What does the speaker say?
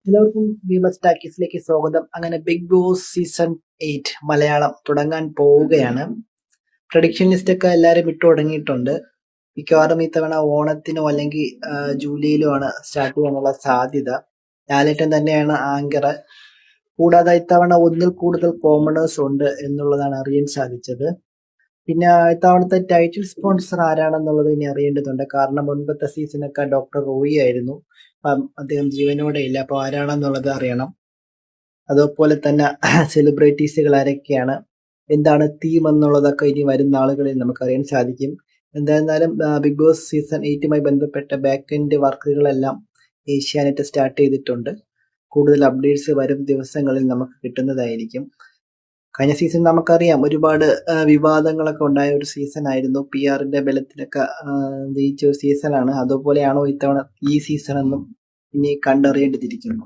എല്ലാവർക്കും വിമസ് ടാക്കീസിലേക്ക് സ്വാഗതം. അങ്ങനെ ബിഗ് ബോസ് സീസൺ 8 മലയാളം തുടങ്ങാൻ പോവുകയാണ്. പ്രഡിക്ഷൻ ലിസ്റ്റ് ഒക്കെ എല്ലാവരും ഇട്ടു തുടങ്ങിയിട്ടുണ്ട്. മിക്കവാറും ഇത്തവണ ഓണത്തിനോ അല്ലെങ്കിൽ ജൂലൈയിലോ ആണ് സ്റ്റാർട്ട് ചെയ്യാനുള്ള സാധ്യത. ലാലേട്ടൻ തന്നെയാണ് ആങ്കർ. കൂടാതെ ഇത്തവണ ഒന്നിൽ കൂടുതൽ കോമണേഴ്സ് ഉണ്ട് എന്നുള്ളതാണ് അറിയാൻ സാധിച്ചത്. പിന്നെ ഇത്തവണത്തെ ടൈറ്റിൽ സ്പോൺസർ ആരാണെന്നുള്ളത് ഇനി അറിയേണ്ടതുണ്ട്. കാരണം മുൻപത്തെ സീസണൊക്കെ ഡോക്ടർ റോയി ആയിരുന്നു. അപ്പം അദ്ദേഹം ജീവനോടെ ഇല്ല. അപ്പോൾ ആരാണെന്നുള്ളത് അറിയണം. അതുപോലെ തന്നെ സെലിബ്രിറ്റീസുകൾ ആരൊക്കെയാണ്, എന്താണ് തീം എന്നുള്ളതൊക്കെ ഇനി വരുന്ന നാളുകളിൽ നമുക്കറിയാൻ സാധിക്കും. എന്തായിരുന്നാലും ബിഗ് ബോസ് സീസൺ 8മായി ബന്ധപ്പെട്ട ബാക്ക് എൻഡ് വർക്കുകളെല്ലാം ഏഷ്യാനെറ്റ് സ്റ്റാർട്ട് ചെയ്തിട്ടുണ്ട്. കൂടുതൽ അപ്ഡേറ്റ്സ് വരും ദിവസങ്ങളിൽ നമുക്ക് കിട്ടുന്നതായിരിക്കും. കഴിഞ്ഞ സീസൺ നമുക്കറിയാം ഒരുപാട് വിവാദങ്ങളൊക്കെ ഉണ്ടായ ഒരു സീസൺ ആയിരുന്നു. PR-ന്റെ ബലത്തിലൊക്കെ ജയിച്ച ഒരു സീസണാണ്. അതുപോലെയാണോ ഇത്തവണ ഈ സീസൺ എന്നും ഇനി കണ്ടറിയേണ്ടിയിരിക്കുന്നു.